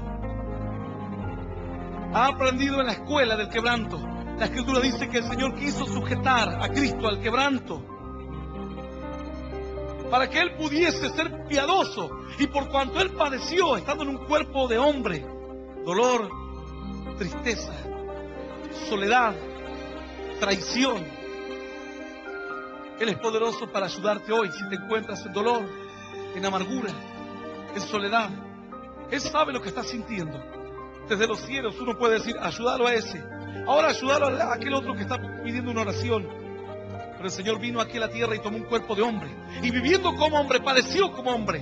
ha aprendido en la escuela del quebranto. La Escritura dice que el Señor quiso sujetar a Cristo al quebranto, para que Él pudiese ser piadoso. Y por cuanto Él padeció, estando en un cuerpo de hombre, dolor, tristeza, soledad, traición, Él es poderoso para ayudarte hoy si te encuentras en dolor, en amargura, en soledad. Él sabe lo que estás sintiendo. Desde los cielos uno puede decir, ayúdalo a ese. Ahora ayúdalo a aquel otro que está pidiendo una oración. Pero el Señor vino aquí a la tierra y tomó un cuerpo de hombre. Y viviendo como hombre, padeció como hombre.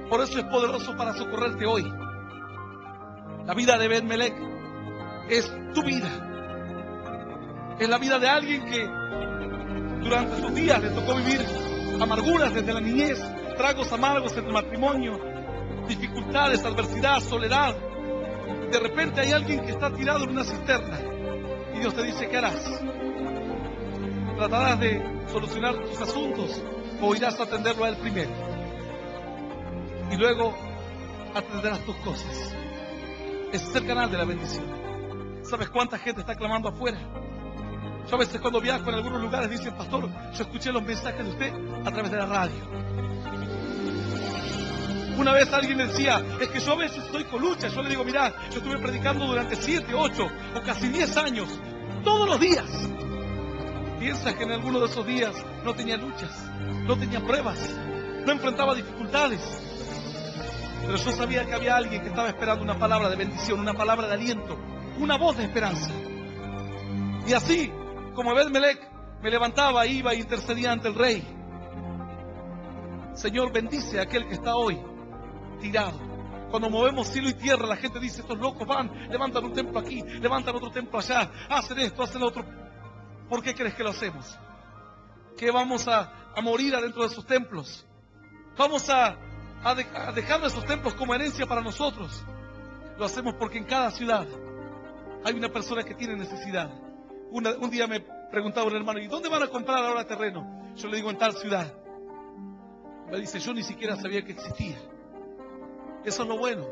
Por eso es poderoso para socorrerte hoy. La vida de Bet Melech es tu vida. Es la vida de alguien que durante sus días le tocó vivir amarguras desde la niñez, tragos amargos en el matrimonio, dificultades, adversidad, soledad. De repente hay alguien que está tirado en una cisterna y Dios te dice: ¿qué harás? ¿Tratarás de solucionar tus asuntos o irás a atenderlo a Él primero? Y luego atenderás tus cosas. Ese es el canal de la bendición. ¿Sabes cuánta gente está clamando afuera? Yo a veces cuando viajo en algunos lugares dicen: pastor, yo escuché los mensajes de usted a través de la radio. Una vez alguien me decía: es que yo a veces estoy con lucha. Yo le digo: mirá, yo estuve predicando durante 7, 8 o casi 10 años, todos los días. ¿Piensas que en alguno de esos días no tenía luchas, no tenía pruebas, no enfrentaba dificultades? Pero yo sabía que había alguien que estaba esperando una palabra de bendición, una palabra de aliento, una voz de esperanza. Y así como Ebed-Melech me levantaba, iba e intercedía ante el rey. Señor, bendice a aquel que está hoy tirado. Cuando movemos cielo y tierra, la gente dice: estos locos van, levantan un templo aquí, levantan otro templo allá, hacen esto, hacen lo otro. ¿Por qué crees que lo hacemos? ¿Que vamos a morir adentro de esos templos? ¿Vamos a dejar esos templos como herencia para nosotros? Lo hacemos porque en cada ciudad hay una persona que tiene necesidad. Un día me preguntaba un hermano: ¿y dónde van a comprar ahora terreno? Yo le digo: en tal ciudad. Me dice: yo ni siquiera sabía que existía. Eso es lo bueno,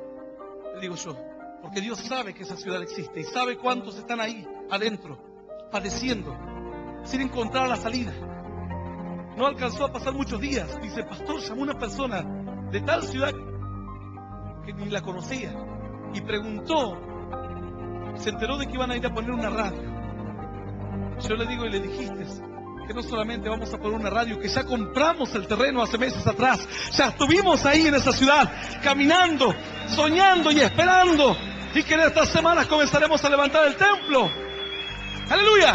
le digo yo, porque Dios sabe que esa ciudad existe y sabe cuántos están ahí adentro, padeciendo, sin encontrar la salida. No alcanzó a pasar muchos días. Dice: pastor, llamó una persona de tal ciudad que ni la conocía y preguntó, se enteró de que iban a ir a poner una radio. Yo le digo: y le dijiste que no solamente vamos a poner una radio, que ya compramos el terreno hace meses atrás, ya estuvimos ahí en esa ciudad, caminando, soñando y esperando, y que en estas semanas comenzaremos a levantar el templo. ¡Aleluya!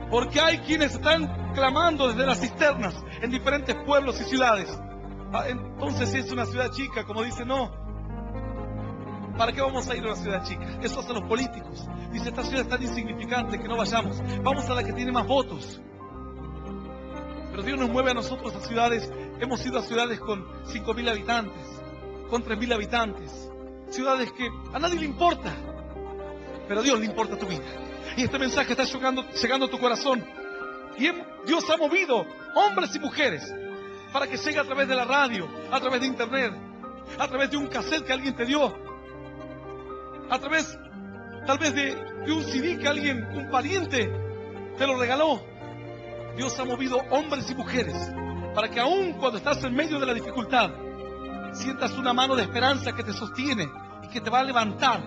Porque hay quienes están clamando desde las cisternas en diferentes pueblos y ciudades. Entonces, si es una ciudad chica, como dice, no. ¿Para qué vamos a ir a una ciudad chica? Eso hacen los políticos. Dice: esta ciudad es tan insignificante que no vayamos. Vamos a la que tiene más votos. Pero Dios nos mueve a nosotros a ciudades. Hemos ido a ciudades con 5.000 habitantes, con 3.000 habitantes. Ciudades que a nadie le importa, pero a Dios le importa tu vida. Y este mensaje está llegando a tu corazón. Y Dios ha movido hombres y mujeres para que llegue a través de la radio, a través de internet, a través de un cassette que alguien te dio, a través tal vez de un CD que alguien, un pariente, te lo regaló. Dios ha movido hombres y mujeres para que aun cuando estás en medio de la dificultad, sientas una mano de esperanza que te sostiene y que te va a levantar.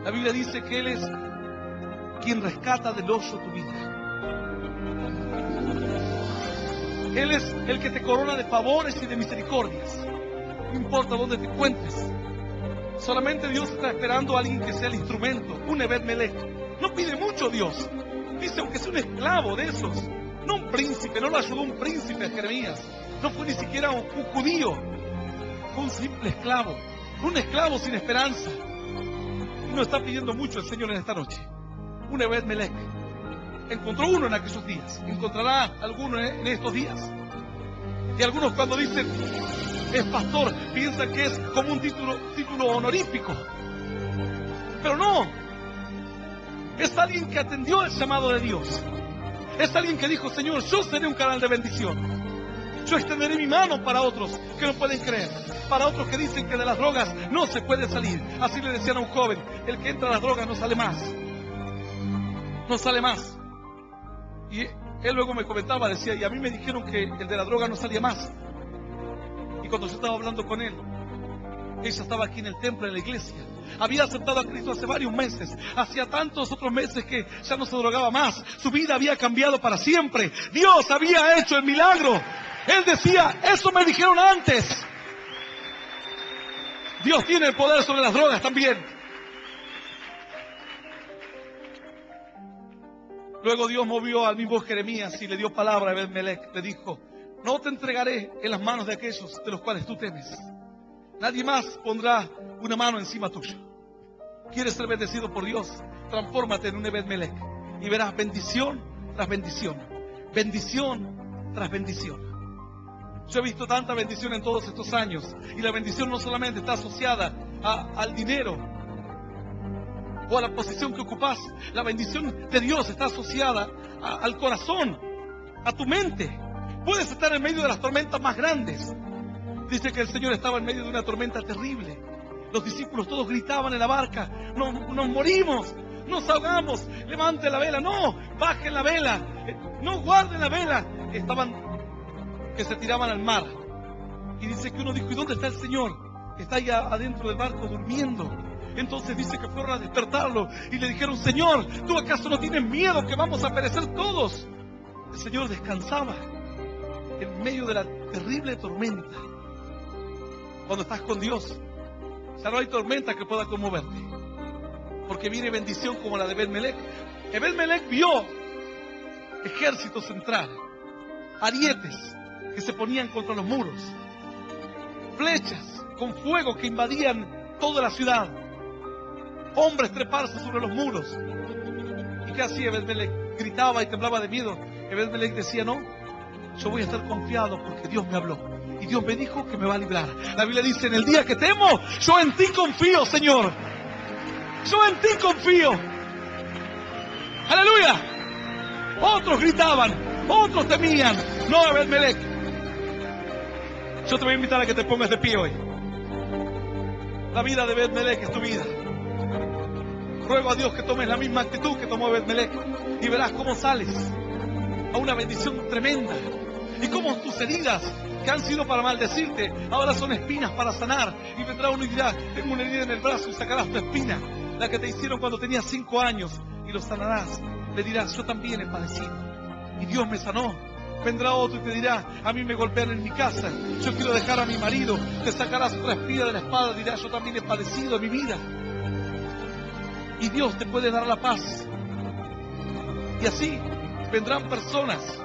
La Biblia dice que Él es quien rescata del hoyo tu vida. Él es el que te corona de favores y de misericordias. No importa dónde te encuentres. Solamente Dios está esperando a alguien que sea el instrumento, un Ebed-Melech. No pide mucho Dios. Dice: aunque sea un esclavo de esos, no un príncipe, no lo ayudó un príncipe a Jeremías. No fue ni siquiera un judío. Fue un simple esclavo. Un esclavo sin esperanza. Y no está pidiendo mucho el Señor en esta noche. Un Ebed-Melech. Encontró uno en aquellos días. Encontrará alguno en estos días. Y algunos, cuando dicen es pastor, piensan que es como un título honorífico. Pero no. Es alguien que atendió el llamado de Dios. Es alguien que dijo: Señor, yo seré un canal de bendición. Yo extenderé mi mano para otros que no pueden creer. Para otros que dicen que de las drogas no se puede salir. Así le decían a un joven: el que entra a las drogas no sale más. No sale más. Y él luego me comentaba, decía: y a mí me dijeron que el de la droga no salía más. Y cuando yo estaba hablando con él, ella estaba aquí en el templo, en la iglesia. Había aceptado a Cristo hace varios meses. Hacía tantos otros meses que ya no se drogaba más. Su vida había cambiado para siempre. Dios había hecho el milagro. Él decía: eso me dijeron antes. Dios tiene el poder sobre las drogas también. Luego Dios movió al mismo Jeremías y le dio palabra a Ebed-Melech. Le dijo: no te entregaré en las manos de aquellos de los cuales tú temes. Nadie más pondrá una mano encima tuyo. ¿Quieres ser bendecido por Dios? Transfórmate en un Ebed-Melech y verás bendición tras bendición. Bendición tras bendición. Yo he visto tanta bendición en todos estos años. Y la bendición no solamente está asociada al dinero o a la posición que ocupas. La bendición de Dios está asociada al corazón, a tu mente. Puedes estar en medio de las tormentas más grandes. Dice que el Señor estaba en medio de una tormenta terrible. Los discípulos todos gritaban en la barca: nos morimos, nos ahogamos, levanten la vela, no, bajen la vela, no guarden la vela. Estaban que se tiraban al mar. Y dice que uno dijo: ¿y dónde está el Señor? Está allá adentro del barco durmiendo. Entonces dice que fueron a despertarlo y le dijeron: Señor, ¿tú acaso no tienes miedo que vamos a perecer todos? El Señor descansaba en medio de la terrible tormenta. Cuando estás con Dios, ya no hay tormenta que pueda conmoverte, porque viene bendición como la de Ebed-Melech. Ebed-Melech vio ejércitos entrar, arietes que se ponían contra los muros, flechas con fuego que invadían toda la ciudad, hombres treparse sobre los muros. ¿Y qué hacía Ebed-Melech? Gritaba y temblaba de miedo. Ebed-Melech decía: no, yo voy a estar confiado porque Dios me habló y Dios me dijo que me va a librar. La Biblia dice: en el día que temo, yo en ti confío, Señor. Yo en ti confío. ¡Aleluya! Otros gritaban, otros temían. No, Ebed-Melech. Yo te voy a invitar a que te pongas de pie hoy. La vida de Ebed-Melech es tu vida. Ruego a Dios que tomes la misma actitud que tomó Ebed-Melech y verás cómo sales a una bendición tremenda. Y cómo tus heridas que han sido para maldecirte ahora son espinas para sanar. Y vendrá uno y dirá: tengo una herida en el brazo, y sacarás tu espina, la que te hicieron cuando tenías 5 años, y lo sanarás. Le dirás: yo también he padecido y Dios me sanó. Vendrá otro y te dirá: a mí me golpean en mi casa, yo quiero dejar a mi marido. Te sacarás otra espina de la espada, dirás: yo también he padecido en mi vida. Y Dios te puede dar la paz. Y así vendrán personas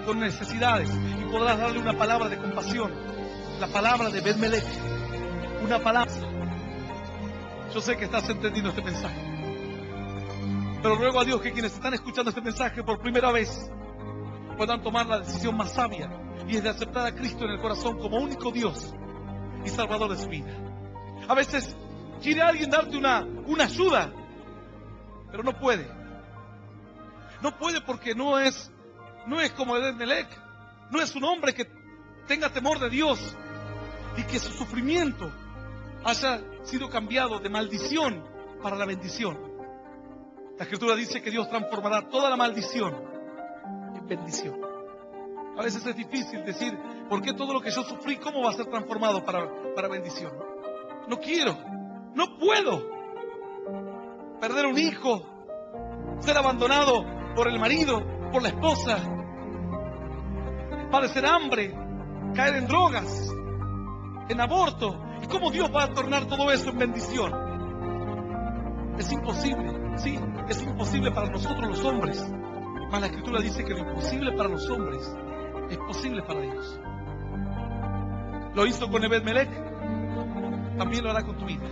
con necesidades y podrás darle una palabra de compasión, la palabra de Ebed-Melech, una palabra. Yo sé que estás entendiendo este mensaje, pero ruego a Dios que quienes están escuchando este mensaje por primera vez puedan tomar la decisión más sabia, y es de aceptar a Cristo en el corazón como único Dios y Salvador de su vida. A veces quiere alguien darte una ayuda, pero no puede. No puede porque no es como Ebed-Melech. No es un hombre que tenga temor de Dios y que su sufrimiento haya sido cambiado de maldición para la bendición. La Escritura dice que Dios transformará toda la maldición en bendición. A veces es difícil decir: ¿por qué todo lo que yo sufrí, cómo va a ser transformado para bendición? No quiero, no puedo. Perder un hijo, ser abandonado por el marido, por la esposa, padecer hambre, caer en drogas, en aborto. ¿Y cómo Dios va a tornar todo eso en bendición? Es imposible, sí, es imposible para nosotros los hombres. Mas la Escritura dice que lo imposible para los hombres es posible para Dios. Lo hizo con Ebed-Melech, también lo hará con tu vida.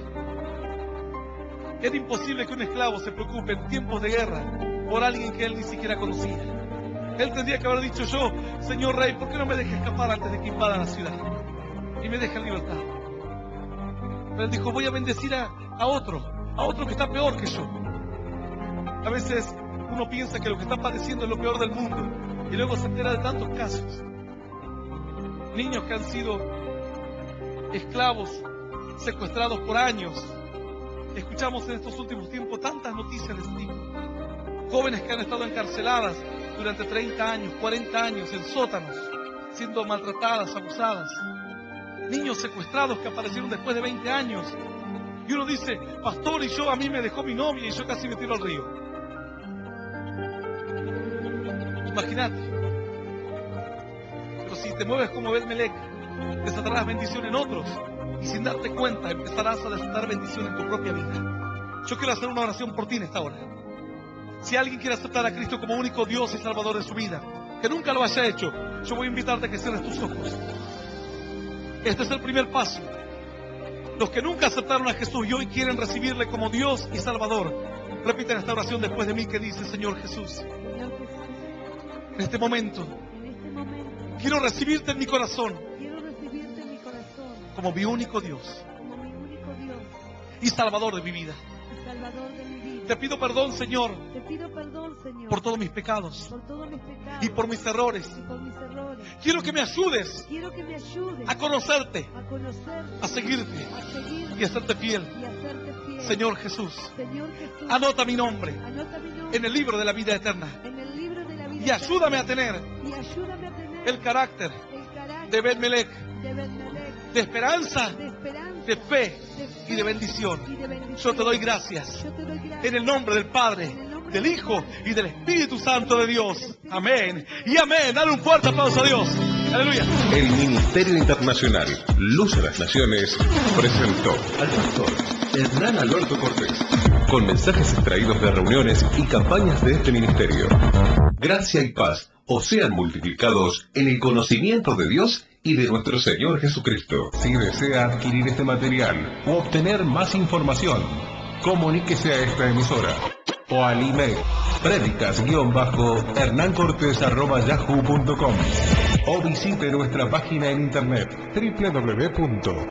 Era imposible que un esclavo se preocupe en tiempos de guerra por alguien que él ni siquiera conocía. Él tendría que haber dicho: yo, señor rey, ¿por qué no me deje escapar antes de que invadan la ciudad y me deje en libertad? Pero él dijo: voy a bendecir a otro que está peor que yo. A veces uno piensa que lo que está padeciendo es lo peor del mundo y luego se entera de tantos casos. Niños que han sido esclavos, secuestrados por años. Escuchamos en estos últimos tiempos tantas noticias de este tipo. Jóvenes que han estado encarceladas durante 30 años, 40 años en sótanos, siendo maltratadas, abusadas. Niños secuestrados que aparecieron después de 20 años. Y uno dice: pastor, y a mí me dejó mi novia y yo casi me tiro al río. Imagínate. Pero si te mueves como Ebed-Melech, desatarás bendición en otros, y sin darte cuenta empezarás a desatar bendición en tu propia vida. Yo quiero hacer una oración por ti en esta hora. Si alguien quiere aceptar a Cristo como único Dios y Salvador de su vida, que nunca lo haya hecho, yo voy a invitarte a que cierres tus ojos. Este es el primer paso. Los que nunca aceptaron a Jesús y hoy quieren recibirle como Dios y Salvador, repiten esta oración después de mí que dice: Señor Jesús, Señor Jesús, en este momento en este momento quiero recibirte en mi corazón quiero recibirte en mi corazón como mi único Dios como mi único Dios y Salvador de mi vida. y Salvador de mi vida. Te pido perdón, Señor, Te pido perdón, Señor, por todos mis pecados por todos mis pecados y por mis errores. y por mis errores. Quiero que me ayudes Quiero que me ayudes a conocerte, a conocerte, a seguirte a seguirte y a serte fiel. y a hacerte fiel. Señor Jesús, Señor Jesús, anota mi nombre anota mi nombre en el libro de la vida eterna en el libro de la vida y ayúdame a tener eterna. Y ayúdame a tener el carácter el carácter de Ben-Melech, de Ben-Melech, de esperanza, de esperanza, de fe de y de bendición. y de bendición. Yo te doy gracias Yo te doy gracias en el nombre del Padre, del Hijo y del Espíritu Santo de Dios. Amén y amén. Dale un fuerte aplauso a Dios. Aleluya. El Ministerio Internacional Luz a las Naciones presentó al pastor Hernán Alberto Cortés con mensajes extraídos de reuniones y campañas de este ministerio. Gracia y paz os sean multiplicados en el conocimiento de Dios y de nuestro Señor Jesucristo. Si desea adquirir este material u obtener más información, comuníquese a esta emisora o al email predicas-hernancortes@yahoo.com o visite nuestra página en internet www